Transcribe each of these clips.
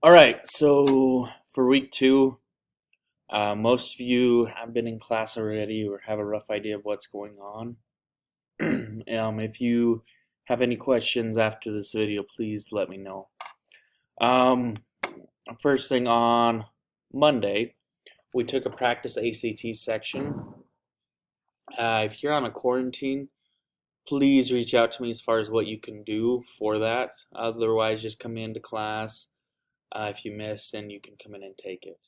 All right, so for week two, most of you have been in class already or have a rough idea of what's going on. If you have any questions after this video, please let me know. Um, First thing on Monday, we took a practice ACT section. If you're on a quarantine, please reach out to me as far as what you can do for that. Otherwise, just come into class. If you miss, then you can come in and take it.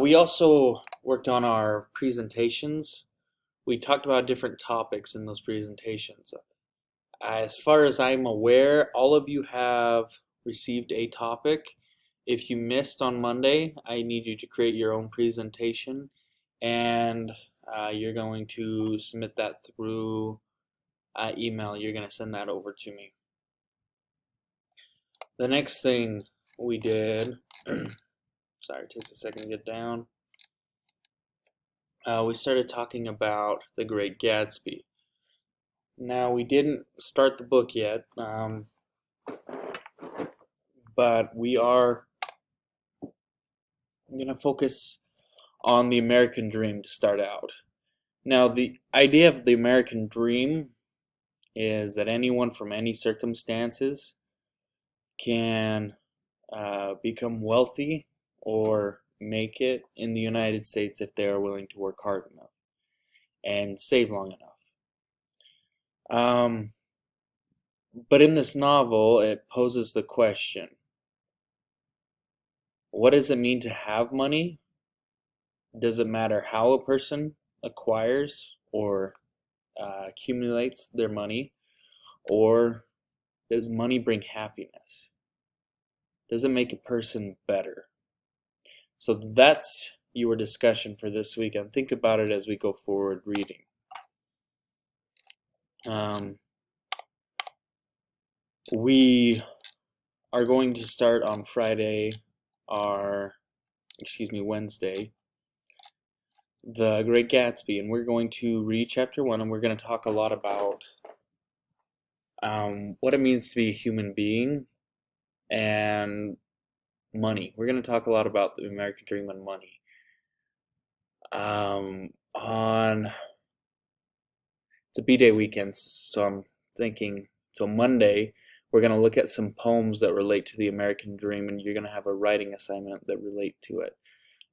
We also worked on our presentations. We talked about different topics in those presentations. As far as I'm aware, all of you have received a topic. If you missed on Monday, I need you to create your own presentation, and you're going to submit that through email. You're going to send that over to me. The next thing we did, sorry, it takes a second to get down. We started talking about The Great Gatsby. Now, we didn't start the book yet, but we are going to focus on the American dream to start out. Now, the idea of the American dream is that anyone from any circumstances can become wealthy or make it in the United States if they are willing to work hard enough and save long enough. But in this novel, it poses the question, what does it mean to have money? Does it matter how a person acquires or accumulates their money? Or does money bring happiness? Does it make a person better? So that's your discussion for this week, and think about it as we go forward reading. We are going to start on Wednesday, The Great Gatsby, and we're going to read chapter 1, and we're going to talk a lot about what it means to be a human being and money. We're going to talk a lot about the American dream and money. It's a B-Day weekend, so I'm thinking, so Monday, we're going to look at some poems that relate to the American dream, and you're going to have a writing assignment that relate to it.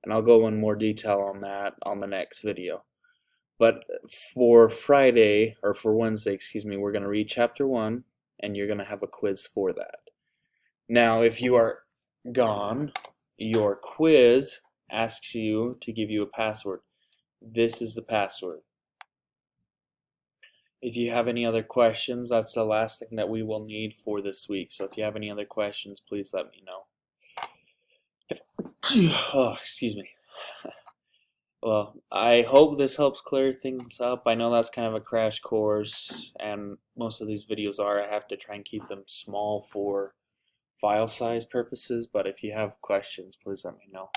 And I'll go in more detail on that on the next video. But for Wednesday, we're going to read chapter 1, and you're going to have a quiz for that. Now, if you are gone, your quiz asks you to give you a password. This is the password. If you have any other questions, that's the last thing that we will need for this week. So if you have any other questions, please let me know. Oh, excuse me. Well, I hope this helps clear things up. I know that's kind of a crash course, and most of these videos are. I have to try and keep them small for file size purposes, but if you have questions, please let me know.